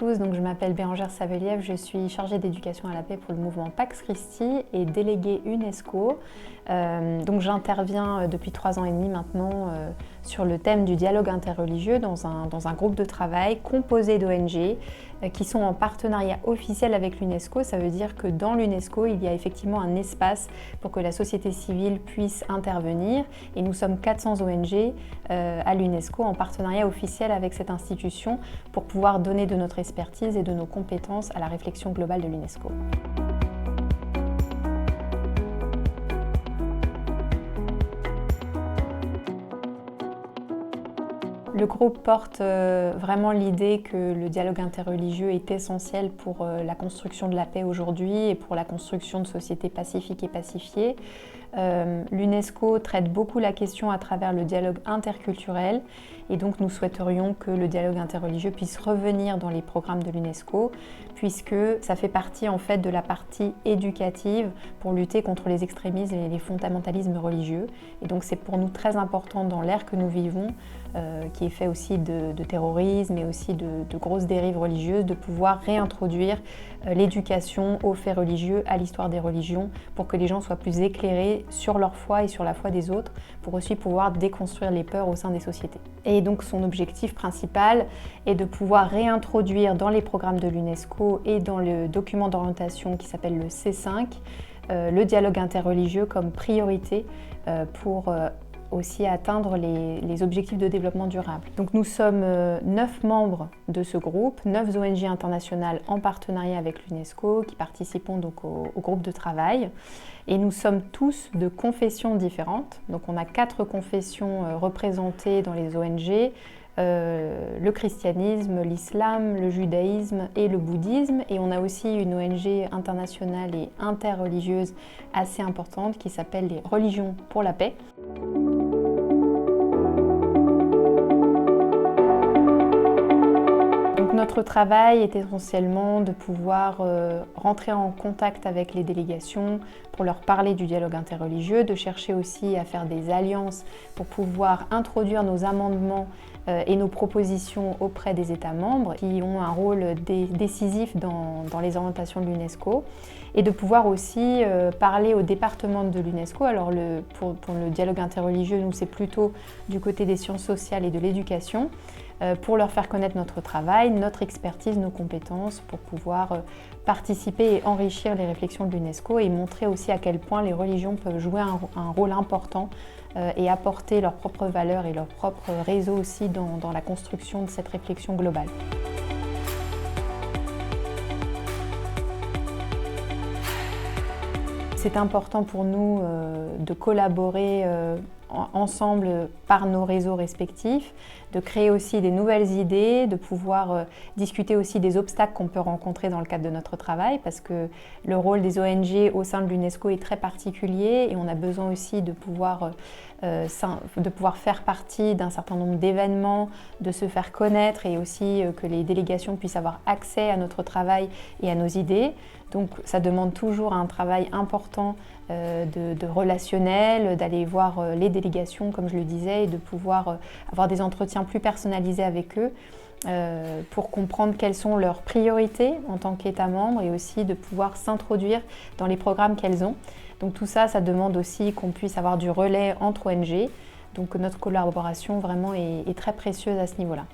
tous, donc je m'appelle Bérangère Saveliève, je suis chargée d'éducation à la paix pour le mouvement Pax Christi et déléguée UNESCO. Donc j'interviens depuis 3 ans et demi maintenant sur le thème du dialogue interreligieux dans un groupe de travail composé d'ONG qui sont en partenariat officiel avec l'UNESCO. Ça veut dire que dans l'UNESCO, il y a effectivement un espace pour que la société civile puisse intervenir et nous sommes 400 ONG à l'UNESCO en partenariat officiel avec cette institution pour pouvoir donner de notre expertise et de nos compétences à la réflexion globale de l'UNESCO. Le groupe porte vraiment l'idée que le dialogue interreligieux est essentiel pour la construction de la paix aujourd'hui et pour la construction de sociétés pacifiques et pacifiées. L'UNESCO traite beaucoup la question à travers le dialogue interculturel et donc nous souhaiterions que le dialogue interreligieux puisse revenir dans les programmes de l'UNESCO puisque ça fait partie en fait de la partie éducative pour lutter contre les extrémismes et les fondamentalismes religieux. Et donc c'est pour nous très important dans l'ère que nous vivons, qui est fait aussi de terrorisme et aussi de grosses dérives religieuses, de pouvoir réintroduire l'éducation aux faits religieux, à l'histoire des religions, pour que les gens soient plus éclairés sur leur foi et sur la foi des autres, pour aussi pouvoir déconstruire les peurs au sein des sociétés. Et donc son objectif principal est de pouvoir réintroduire dans les programmes de l'UNESCO et dans le document d'orientation qui s'appelle le C5, le dialogue interreligieux comme priorité pour aussi atteindre les objectifs de développement durable. Donc nous sommes 9 membres de ce groupe, 9 ONG internationales en partenariat avec l'UNESCO qui participons donc au groupe de travail. Et nous sommes tous de confessions différentes. Donc on a 4 confessions représentées dans les ONG. Le christianisme, l'islam, le judaïsme et le bouddhisme. Et on a aussi une ONG internationale et interreligieuse assez importante qui s'appelle les Religions pour la paix. Notre travail est essentiellement de pouvoir rentrer en contact avec les délégations pour leur parler du dialogue interreligieux, de chercher aussi à faire des alliances pour pouvoir introduire nos amendements et nos propositions auprès des États membres qui ont un rôle décisif dans les orientations de l'UNESCO et de pouvoir aussi parler au département de l'UNESCO. Alors pour le dialogue interreligieux, nous c'est plutôt du côté des sciences sociales et de l'éducation pour leur faire connaître notre travail, notre expertise, nos compétences pour pouvoir participer et enrichir les réflexions de l'UNESCO et montrer aussi à quel point les religions peuvent jouer un rôle important et apporter leurs propres valeurs et leur propre réseau aussi dans la construction de cette réflexion globale. C'est important pour nous de collaborer ensemble par nos réseaux respectifs, de créer aussi des nouvelles idées, de pouvoir discuter aussi des obstacles qu'on peut rencontrer dans le cadre de notre travail parce que le rôle des ONG au sein de l'UNESCO est très particulier et on a besoin aussi de pouvoir faire partie d'un certain nombre d'événements, de se faire connaître et aussi que les délégations puissent avoir accès à notre travail et à nos idées. Donc ça demande toujours un travail important de relationnel, d'aller voir les délégations comme je le disais et de pouvoir avoir des entretiens plus personnalisés avec eux pour comprendre quelles sont leurs priorités en tant qu'État membre et aussi de pouvoir s'introduire dans les programmes qu'elles ont. Donc tout ça, ça demande aussi qu'on puisse avoir du relais entre ONG. Donc notre collaboration vraiment est très précieuse à ce niveau-là.